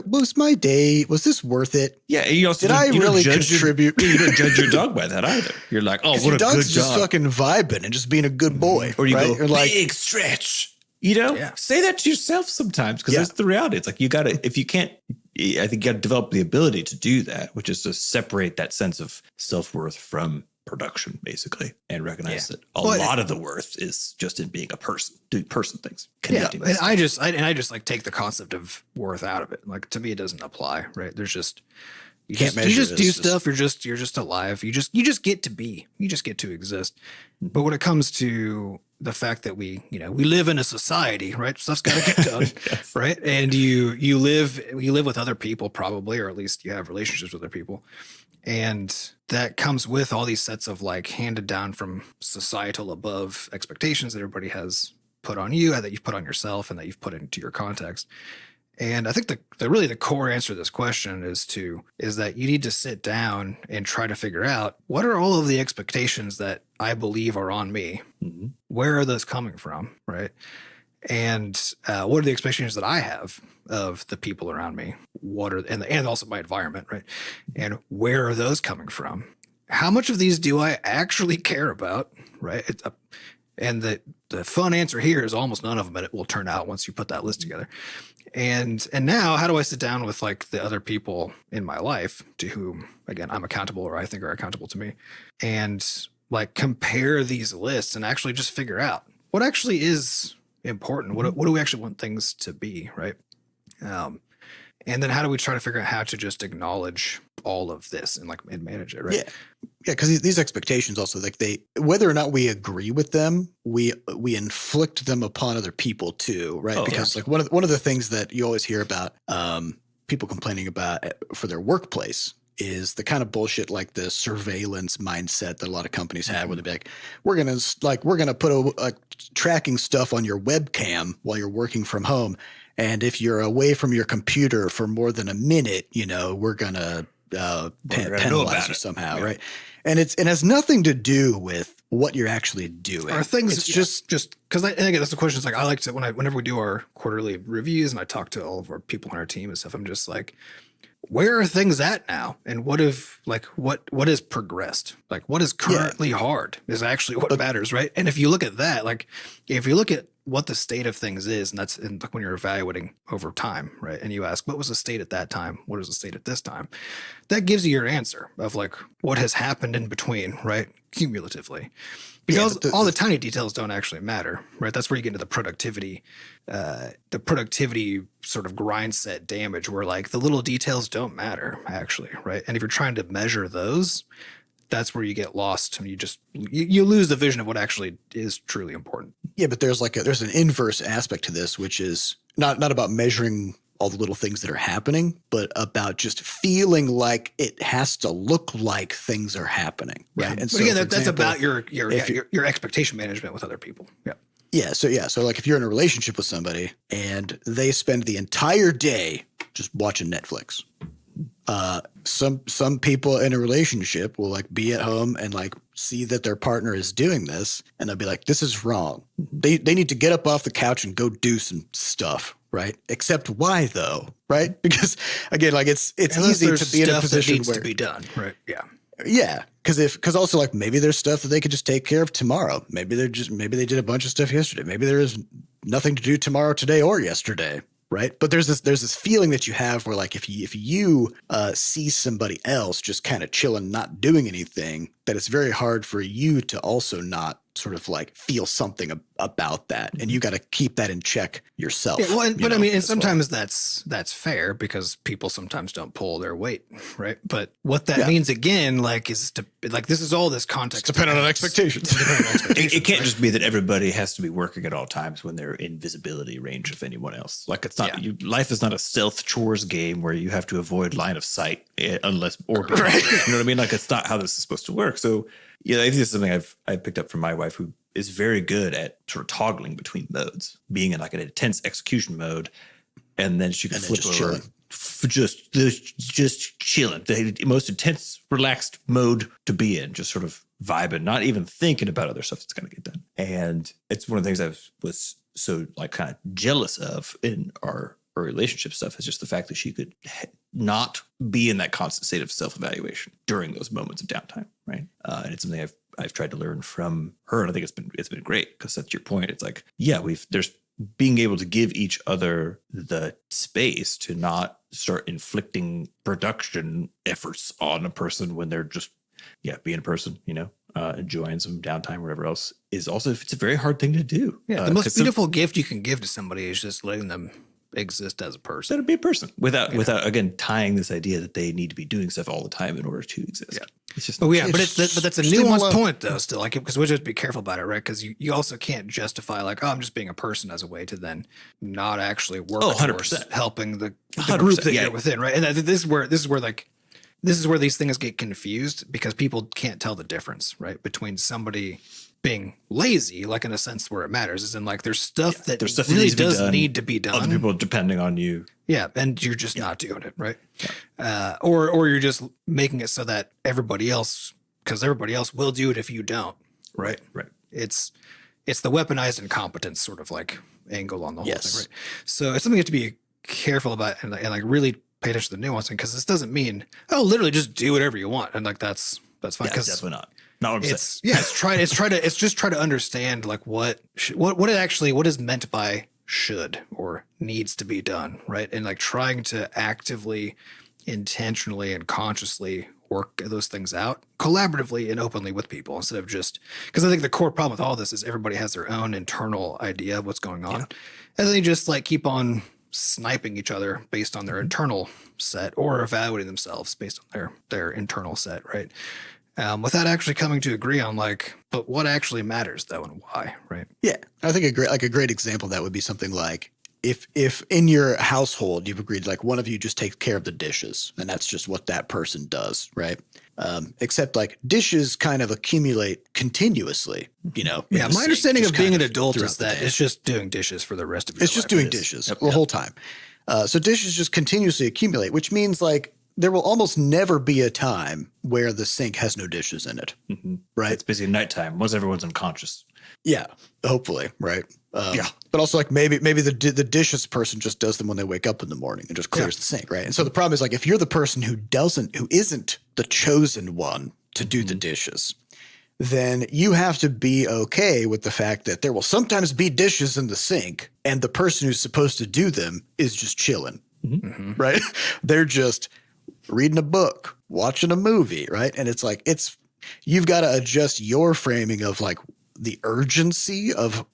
was my day, was this worth it? Yeah. You also, did I really contribute? You don't judge your dog by that either. You're like, oh, what a good dog. Just fucking vibing and just being a good boy. Or you right? go, You're like, big stretch. Say that to yourself sometimes, because that's the reality. It's like if you can't, I think you got to develop the ability to do that, which is to separate that sense of self-worth from production, basically, and recognize that a lot of the worth is just in being a person, doing person things. And I just like take the concept of worth out of it. Like, to me, it doesn't apply, right? There's just you just do stuff. You're just alive. You just get to be. You just get to exist. But when it comes to the fact that we live in a society, right? Stuff's got to get done, right? And you live with other people, probably, or at least you have relationships with other people. And that comes with all these sets of like handed down from societal above expectations that everybody has put on you, that you've put on yourself, and that you've put into your context. And I think the core answer to this question is that you need to sit down and try to figure out, what are all of the expectations that I believe are on me? Mm-hmm. Where are those coming from? Right. And what are the expectations that I have of the people around me? And also my environment, right? And where are those coming from? How much of these do I actually care about, right? And the fun answer here is almost none of them, and it will turn out once you put that list together. And now, how do I sit down with like the other people in my life to whom, again, I'm accountable, or I think are accountable to me, and like compare these lists and actually just figure out what actually is important. What do we actually want things to be, right? And then how do we try to figure out how to just acknowledge all of this and manage it, right? Yeah. Yeah, because these expectations also, like whether or not we agree with them, we inflict them upon other people too, right? Oh, because yeah. like one of the things that you always hear about people complaining about for their workplace is the kind of bullshit like the surveillance mindset that a lot of companies have, where they'd be like, we're gonna put a tracking stuff on your webcam while you're working from home, and if you're away from your computer for more than a minute, we're gonna penalize you somehow, right? And it has nothing to do with what you're actually doing. Or things, it's just because I think that's the question. It's like I like to whenever we do our quarterly reviews and I talk to all of our people on our team and stuff, I'm just like, where are things at now? And what has progressed? Like what is currently hard is actually what matters, right? And if you look at that, like if you look at what the state of things is, and that's when you're evaluating over time, right? And you ask, what was the state at that time? What is the state at this time? That gives you your answer of like what has happened in between, right? Cumulatively. Because all the tiny details don't actually matter, right? That's where you get into the productivity sort of grind set damage where like the little details don't matter actually, right? And if you're trying to measure those, that's where you get lost and you lose the vision of what actually is truly important. Yeah, but there's an inverse aspect to this, which is not about measuring all the little things that are happening, but about just feeling like it has to look like things are happening, right? Yeah. And so again, that's about your expectation management with other people. Yeah. Yeah. So like if you're in a relationship with somebody and they spend the entire day just watching Netflix, some people in a relationship will like be at home and like see that their partner is doing this and they'll be like, this is wrong. They need to get up off the couch and go do some stuff. Right. Except why though? Right. Because again, like it's easy to be in a position that where to be done. Right. Yeah. Yeah. Because also like maybe there's stuff that they could just take care of tomorrow. Maybe they did a bunch of stuff yesterday. Maybe there is nothing to do tomorrow, today, or yesterday. Right. But there's this feeling that you have where like if you see somebody else just kind of chilling, not doing anything, that it's very hard for you to also not sort of like feel something about that. And you got to keep that in check yourself. Yeah, well, but I mean, and sometimes that's fair because people sometimes don't pull their weight. Right. But what that means again, like is to like, this is all this context. Depending on expectations. It can't just be that everybody has to be working at all times when they're in visibility range of anyone else. Like it's not, life is not a stealth chores game where you have to avoid line of sight unless, or, you know what I mean? Like it's not how this is supposed to work. So yeah, I think this is something I've picked up from my wife, who is very good at sort of toggling between modes, being in like an intense execution mode, and then she can flip over, just chilling, the most intense, relaxed mode to be in, just sort of vibing, not even thinking about other stuff that's going to get done. And it's one of the things I was so like kind of jealous of in our relationship stuff, is just the fact that she could not be in that constant state of self-evaluation during those moments of downtime, right? And it's something I've tried to learn from her, and I think it's been great because that's your point. It's like, yeah, there's being able to give each other the space to not start inflicting production efforts on a person when they're just being a person, enjoying some downtime or whatever else is also, it's a very hard thing to do. Yeah, the most beautiful gift you can give to somebody is just letting them exist as a person. That would be a person without again tying this idea that they need to be doing stuff all the time in order to exist. Yeah. It's just, but that's a nuanced point though. Still, like because we just be careful about it, right? Because you also can't justify like, I'm just being a person as a way to then not actually work. 100% helping the group that you're within, right? And this is where these things get confused because people can't tell the difference, right, between somebody being lazy, like in a sense where it matters, is in like there's stuff that really does need to be done. Other people depending on you. Yeah, and you're just not doing it, right? Yeah. Or you're just making it so that everybody else will do it if you don't, right? Right. It's the weaponized incompetence sort of like angle on the whole thing, right? So it's something you have to be careful about and like really pay attention to the nuance, because this doesn't mean literally just do whatever you want and like that's fine. Yeah, definitely not. Not what I'm saying. It's just try to understand like what is meant by should or needs to be done, right? And like trying to actively, intentionally, and consciously work those things out collaboratively and openly with people instead of just, because I think the core problem with all this is everybody has their own internal idea of what's going on, and then you just like keep on sniping each other based on their internal set or evaluating themselves based on their internal set, right? Without actually coming to agree on like, but what actually matters though and why, right? Yeah, I think a great example of that would be something like if in your household you've agreed like one of you just takes care of the dishes and that's just what that person does, right? Except like dishes kind of accumulate continuously, you know. Yeah, my understanding of being an adult is that it's it's just doing dishes for the rest of your life. It's just doing dishes the whole time. So dishes just continuously accumulate, which means like there will almost never be a time where the sink has no dishes in it, right? It's busy nighttime once everyone's unconscious. Yeah, hopefully, right? Yeah. But also like maybe the dishes person just does them when they wake up in the morning and just clears the sink, right? And so the problem is like if you're the person who isn't the chosen one to do the dishes, then you have to be okay with the fact that there will sometimes be dishes in the sink and the person who's supposed to do them is just chilling, right? They're just reading a book, watching a movie, right? And it's like you've got to adjust your framing of like the urgency of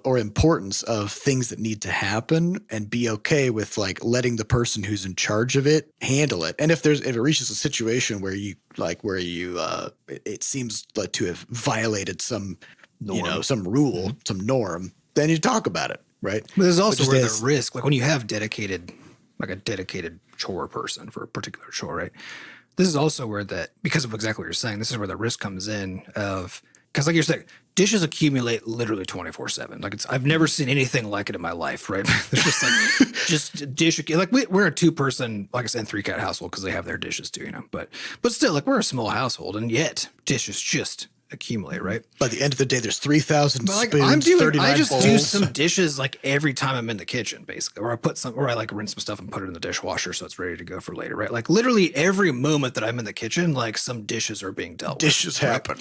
or importance of things that need to happen and be okay with like letting the person who's in charge of it handle it. And if it reaches a situation where it seems like to have violated some norm. Some rule, some norm, then you talk about it, right? But there's also where the risk, like when you have a dedicated chore person for a particular chore, right? This is also where because of exactly what you're saying, this is where the risk comes in of, because like you're saying, dishes accumulate literally 24/7. Like I've never seen anything like it in my life, right? There's just like just dish. Like we're a 2-person, like I said, 3-cat household because they have their dishes too, you know. But still, like we're a small household, and yet dishes just accumulate, right? By the end of the day, there's 3,000 like spoons, 39 I just bowls. do some dishes like every time I'm in the kitchen, basically, or I like rinse some stuff and put it in the dishwasher so it's ready to go for later, right? Like literally every moment that I'm in the kitchen, like some dishes are being dealt with. Dishes happen.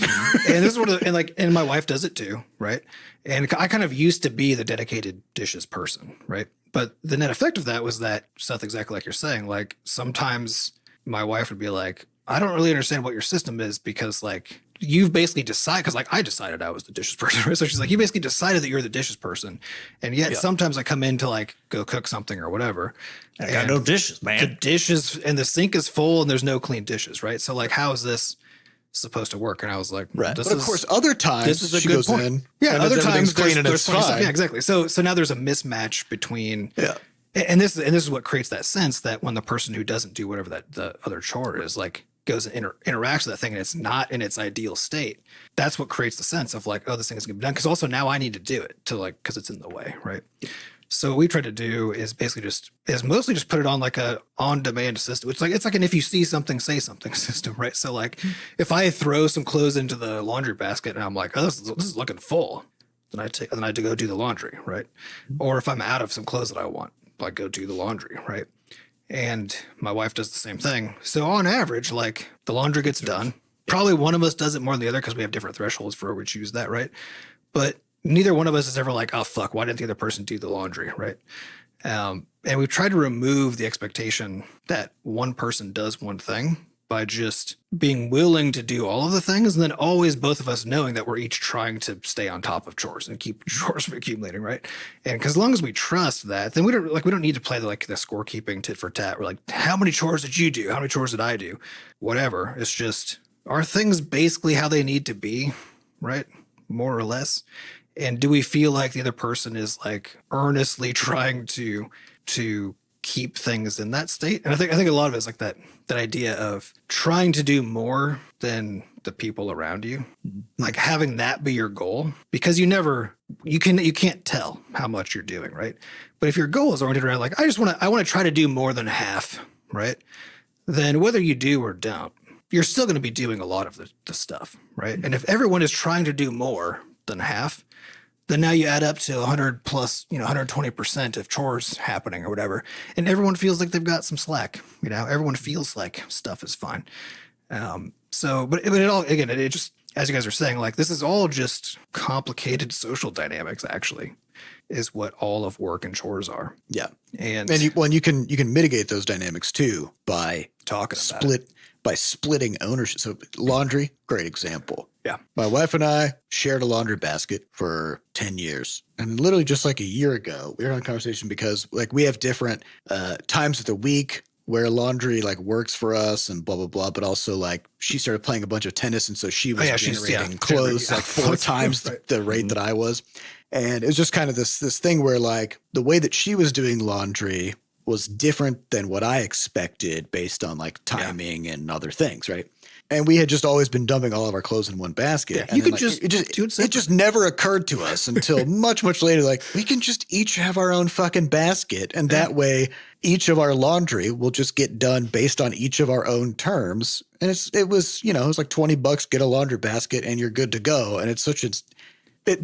And this is and my wife does it too, right? And I kind of used to be the dedicated dishes person, right? But the net effect of that was that stuff exactly like you're saying. Like sometimes my wife would be like, I don't really understand what your system is because like you've basically decided, because like I decided I was the dishes person, right? So she's like, you basically decided that you're the dishes person. And yet sometimes I come in to like go cook something or whatever. I got no dishes, man. The dishes and the sink is full and there's no clean dishes, right? So like, how is this supposed to work? And I was like, right. But of course, other times this is a she good goes point. in. Yeah, and other times clean and it's fine. Yeah, exactly. So now there's a mismatch between and this is what creates that sense that when the person who doesn't do whatever that the other chore is like goes and interacts with that thing and it's not in its ideal state, that's what creates the sense of like, oh, this thing is gonna be done. Because also now I need to do it to like, because it's in the way, right? So what we try to do is basically mostly just put it on like a on-demand system. It's like an if you see something, say something system, right? So like if I throw some clothes into the laundry basket and I'm like, oh, this is looking full, then I have to go do the laundry, right? Or if I'm out of some clothes that I want, like go do the laundry, right? And my wife does the same thing. So on average, like the laundry gets done. Probably one of us does it more than the other because we have different thresholds for where we choose that, right? But neither one of us is ever like, oh, fuck, why didn't the other person do the laundry, right? And we've tried to remove the expectation that one person does one thing by just being willing to do all of the things, and then always both of us knowing that we're each trying to stay on top of chores and keep chores from accumulating, right? And because as long as we trust that, then we don't need to play the scorekeeping tit for tat. We're like, how many chores did you do? How many chores did I do? Whatever. It's just, are things basically how they need to be, right? More or less. And do we feel like the other person is like earnestly trying to keep things in that state? And I think a lot of it is like that idea of trying to do more than the people around you, like having that be your goal, because you can't tell how much you're doing, right? But if your goal is oriented around like, I want to try to do more than half, right? Then whether you do or don't, you're still going to be doing a lot of the stuff, right? And if everyone is trying to do more than half, then now you add up to 100 plus, 120% of chores happening or whatever. And everyone feels like they've got some slack, everyone feels like stuff is fine. But it all, again, it just, as you guys are saying, like this is all just complicated social dynamics actually is what all of work and chores are. Yeah. And you can mitigate those dynamics too by talking about it. By splitting ownership. So laundry, great example. Yeah. My wife and I shared a laundry basket for 10 years. And literally just like a year ago, we were having a conversation because like we have different times of the week where laundry like works for us and blah, blah, blah. But also like she started playing a bunch of tennis. And so she was generating clothes like 4 times the rate that I was. And it was just kind of this thing where like the way that she was doing laundry was different than what I expected based on like timing and other things, right? And we had just always been dumping all of our clothes in one basket. Yeah, and you then, could like, just it just never occurred to us until much, much later. Like we can just each have our own fucking basket. And that way each of our laundry will just get done based on each of our own terms. And it was like $20, get a laundry basket and you're good to go. And it's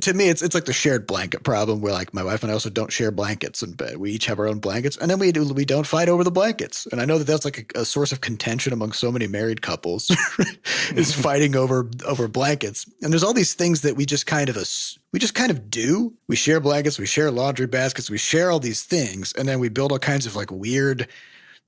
to me, it's like the shared blanket problem where like my wife and I also don't share blankets in bed. We each have our own blankets and then we don't fight over the blankets. And I know that that's like a source of contention among so many married couples is fighting over blankets. And there's all these things that we just kind of do. We share blankets, we share laundry baskets, we share all these things. And then we build all kinds of like weird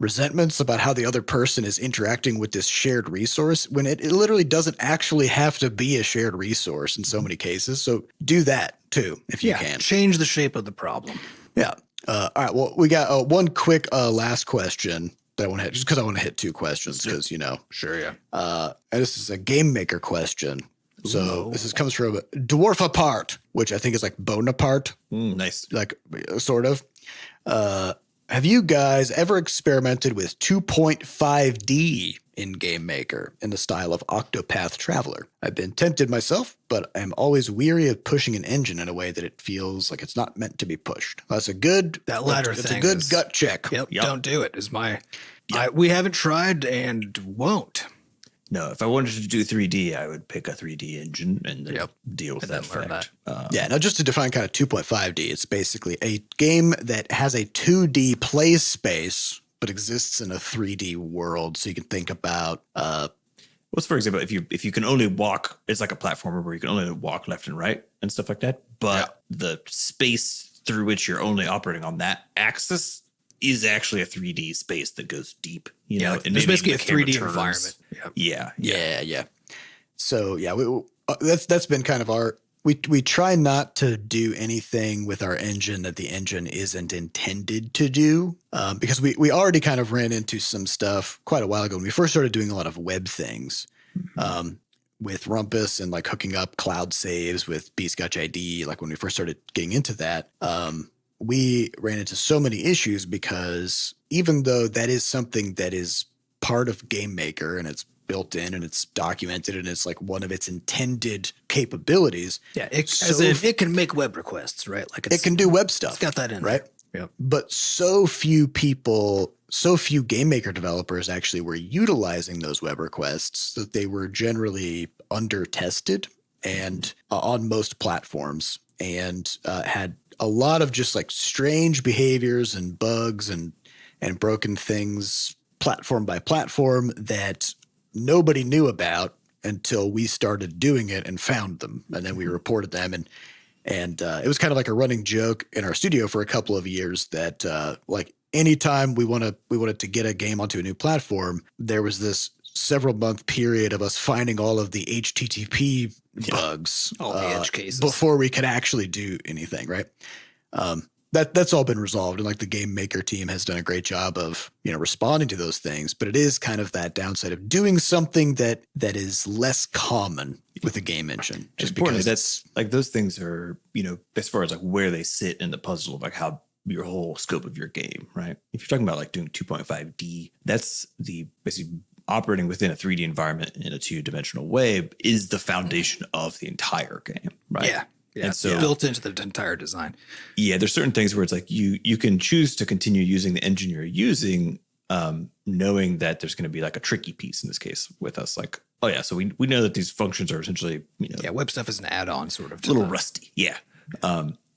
resentments about how the other person is interacting with this shared resource when it literally doesn't actually have to be a shared resource in so many cases. So do that too, if you can. Change the shape of the problem. Yeah. All right. Well, we got one quick last question that I want to hit just because I want to hit 2 questions because, Sure, yeah. and this is a Gamemaker question. So this comes from Dwarfaparte, which I think is like Bonaparte. Nice. Like sort of. Have you guys ever experimented with 2.5D in Gamemaker in the style of Octopath Traveler? I've been tempted myself, but I'm always weary of pushing an engine in a way that it feels like it's not meant to be pushed. That's a good That latter It's thing a good is- gut check. Yep. Don't do it. We haven't tried and won't. No, if I wanted to do 3D, I would pick a 3D engine and then deal with And that then learn fact. Yeah, now just to define kind of 2.5D, it's basically a game that has a 2D play space but exists in a 3D world. So you can think about Well, for example, if you can only walk, it's like a platformer where you can only walk left and right and stuff like that. But the space through which you're only operating on that axis is actually a 3D space that goes deep. You know, and there's maybe basically a the camera 3D turns. environment. Yep. Yeah. So that's been kind of our. We try not to do anything with our engine that the engine isn't intended to do, because we already kind of ran into some stuff quite a while ago when we first started doing a lot of web things, with Rumpus and like hooking up cloud saves with BscotchKarl ID. Like when we first started getting into that, we ran into so many issues because even though that is something that is part of Gamemaker and it's built in and it's documented and it's like one of its intended capabilities. Yeah, it can make web requests, right? Like it can do web stuff. It's got that in right? there. Yep. But so few Gamemaker developers actually were utilizing those web requests that they were generally under tested and on most platforms and had a lot of just like strange behaviors and bugs and broken things platform by platform that nobody knew about until we started doing it and found them. And then we reported them. And it was kind of like a running joke in our studio for a couple of years that like anytime we wanted to get a game onto a new platform, there was this several month period of us finding all of the HTTP bugs, all the edge cases before we could actually do anything. Right. That's all been resolved. And like the Gamemaker team has done a great job of, responding to those things, but it is kind of that downside of doing something that is less common with a game engine. Just because that's like those things are, as far as like where they sit in the puzzle of like how your whole scope of your game, right? If you're talking about like doing 2.5D, that's the basically operating within a 3D environment in a 2-dimensional way is the foundation of the entire game, right? Yeah. And so built into the entire design. Yeah, there's certain things where it's like you can choose to continue using the engine you're using, knowing that there's going to be like a tricky piece in this case with us. Like, oh yeah, so we know that these functions are essentially web stuff is an add-on sort of. A little rusty, yeah.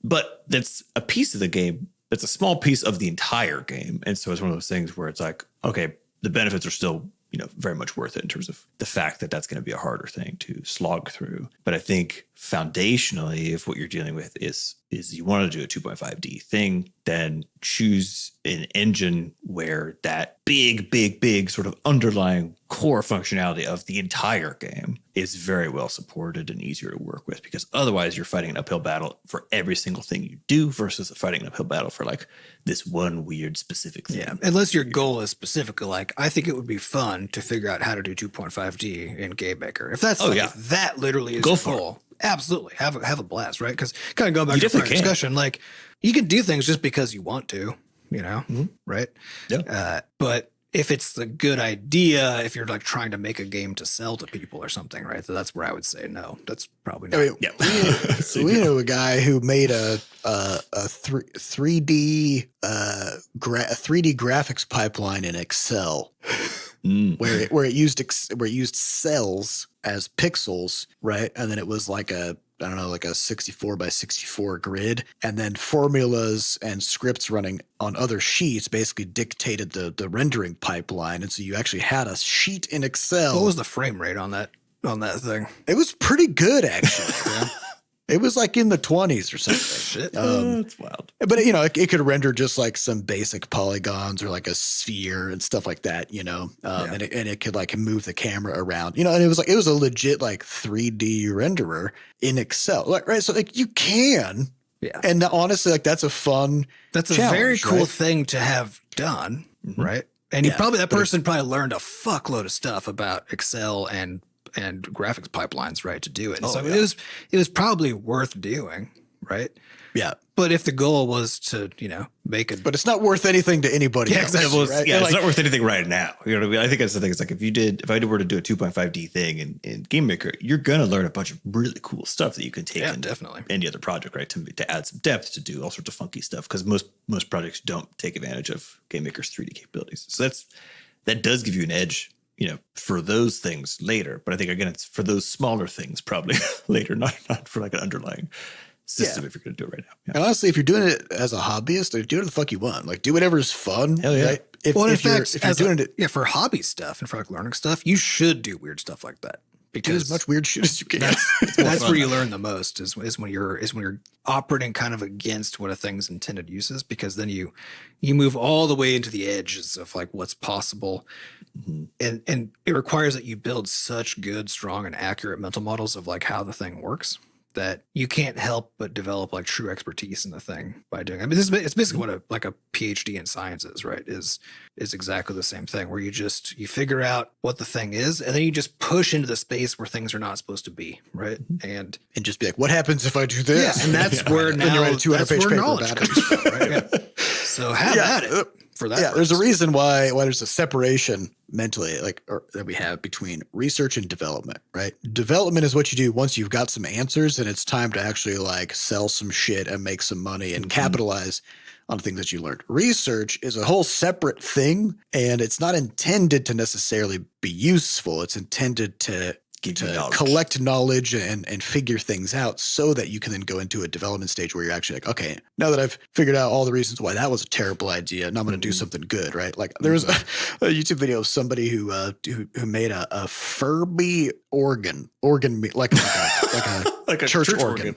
But that's a piece of the game. That's a small piece of the entire game, and so it's one of those things where it's like, okay, the benefits are still very much worth it in terms of the fact that that's going to be a harder thing to slog through. But I think foundationally, if what you're dealing with is you want to do a 2.5D thing, then choose an engine where that big sort of underlying core functionality of the entire game is very well supported and easier to work with, because otherwise you're fighting an uphill battle for every single thing you do versus fighting an uphill battle for like this one weird specific thing. Yeah, unless your goal is specifically like, I think it would be fun to figure out how to do 2.5D in Gamemaker. If that's that literally is Go your for goal, absolutely have a blast, right? Because kind of going back You to our definitely can. discussion, like you can do things just because you want to, you know, right? Yeah. But if it's a good idea, if you're like trying to make a game to sell to people or something, right? So that's where I would say no. That's probably not. I mean, we knew a guy who made a 3D 3D graphics pipeline in Excel, where it used cells as pixels, right? And then it was like a 64 by 64 grid, and then formulas and scripts running on other sheets basically dictated the rendering pipeline. And so you actually had a sheet in Excel. What was the frame rate on that thing? It was pretty good, actually. Yeah. It was like in the 20s or something. Shit. That's wild. But, you know, it could render just like some basic polygons or like a sphere and stuff like that, you know, and it could like move the camera around, you know, and it was a legit like 3D renderer in Excel, like, right? So like you can, and honestly, like that's a fun, that's a challenge, very cool right? thing to have done, right? And that person probably learned a fuckload of stuff about Excel and graphics pipelines, right, to do it. And so it was probably worth doing, right? Yeah. But if the goal was to, you know, make it, But it's not worth anything to anybody else. exactly. Right? Yeah, And, it's like, not worth anything right now. You know what I mean? I think that's the thing. It's like if I were to do a 2.5D thing in Gamemaker, you're gonna learn a bunch of really cool stuff that you can take into definitely any other project, right? To add some depth, to do all sorts of funky stuff, because most projects don't take advantage of Gamemaker's 3D capabilities. So that does give you an edge, you know, for those things later. But I think again, it's for those smaller things probably later, not for like an underlying system if you're going to do it right now. Yeah. And honestly, if you're doing it as a hobbyist, like, do what the fuck you want. Like, do whatever's fun. Hell yeah. Right? If you're doing it, for hobby stuff and for like learning stuff, you should do weird stuff like that. do Because as much weird shit as you can. that's where you learn the most is when you're operating kind of against what a thing's intended use is, because then you move all the way into the edges of like what's possible. And it requires that you build such good, strong, and accurate mental models of like how the thing works that you can't help but develop like true expertise in the thing by doing it. I mean, it's basically what a PhD in science is, right? Is exactly the same thing, where you figure out what the thing is, and then you just push into the space where things are not supposed to be, right? And just be like, what happens if I do this? yeah, and that's where now Then you write a 200-page paper knowledge about it. comes from, right? Yeah. So have at it for that. Yeah, purpose. there's a reason why there's a separation mentally, that we have between research and development, right? Development is what you do once you've got some answers and it's time to actually like sell some shit and make some money and capitalize on things that you learned. Research is a whole separate thing, and it's not intended to necessarily be useful. It's intended to collect knowledge and figure things out so that you can then go into a development stage where you're actually like, okay, now that I've figured out all the reasons why that was a terrible idea, now I'm going to do something good, right? Like there was a YouTube video of somebody who made a Furby organ like a church organ.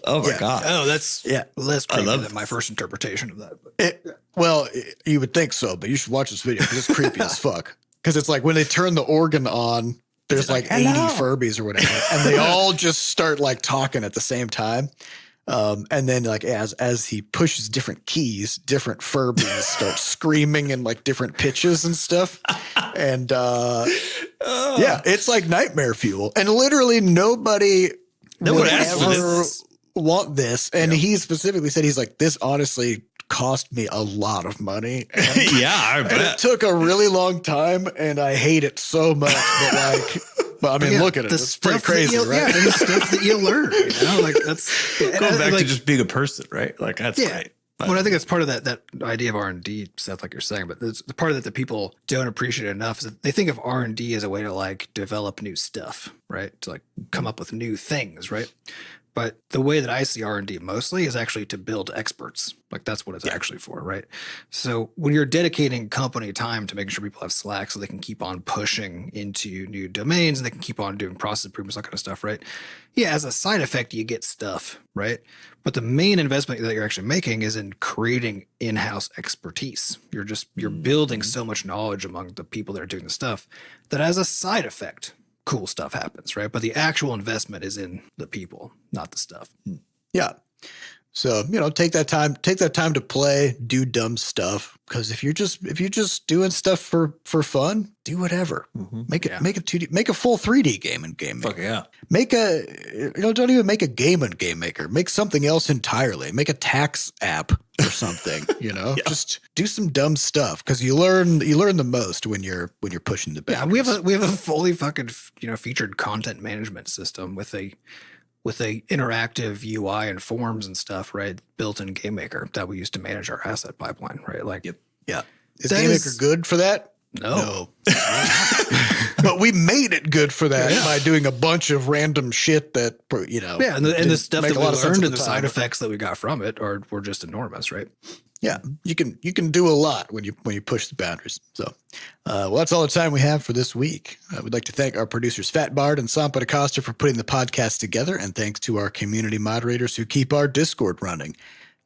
Oh my God. Oh, that's less I creepy love than my first interpretation of that. You would think so, but you should watch this video because it's creepy as fuck. Because it's like when they turn the organ on, there's like 80 Furbies or whatever, and they all just start like talking at the same time. And then like as he pushes different keys, different Furbies start screaming in like different pitches and stuff. And it's like nightmare fuel. And literally nobody would asked for ever this. want this. And he specifically said, he's like, this honestly cost me a lot of money. Yeah, I And bet. it took a really long time, and I hate it so much. But I mean, look at it. It's pretty crazy, right? Yeah, and the stuff that you learn, you know, like that's Going back to just being a person, right? Like that's great. Well, I think that's part of that idea of R&D, Seth, like you're saying. But the part of that people don't appreciate enough is that they think of R&D as a way to like develop new stuff, right? To like come up with new things, right? But the way that I see R&D mostly is actually to build experts. Like that's what it's actually for, right? So when you're dedicating company time to making sure people have slack so they can keep on pushing into new domains and they can keep on doing process improvements, that kind of stuff, right? Yeah, as a side effect, you get stuff, right? But the main investment that you're actually making is in creating in-house expertise. You're building so much knowledge among the people that are doing the stuff that as a side effect, cool stuff happens, right? But the actual investment is in the people, not the stuff. Yeah. So, take that time to play, do dumb stuff. Because if you're just doing stuff for fun, do whatever. Make a 2D, make a full 3D game in Gamemaker. Fuck yeah. Make don't even make a game in Gamemaker. Make something else entirely. Make a tax app or something, Just do some dumb stuff because you learn the most when you're pushing the boundaries. Yeah, we have a fully fucking, featured content management system with a interactive UI and forms and stuff, right? Built in Gamemaker that we use to manage our asset pipeline, right? Like, yeah. Is Gamemaker good for that? No. But we made it good for that by doing a bunch of random shit that, Yeah, and the stuff that we learned and the side effects. effects that we got from it were just enormous, right? Yeah, you can do a lot when you push the boundaries. So, that's all the time we have for this week. We'd like to thank our producers Fat Bard and Sampa DaCosta for putting the podcast together, and thanks to our community moderators who keep our Discord running.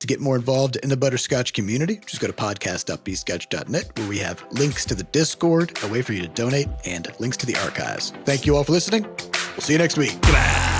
To get more involved in the Butterscotch community, just go to podcast.bscotch.net, where we have links to the Discord, a way for you to donate, and links to the archives. Thank you all for listening. We'll see you next week. Goodbye.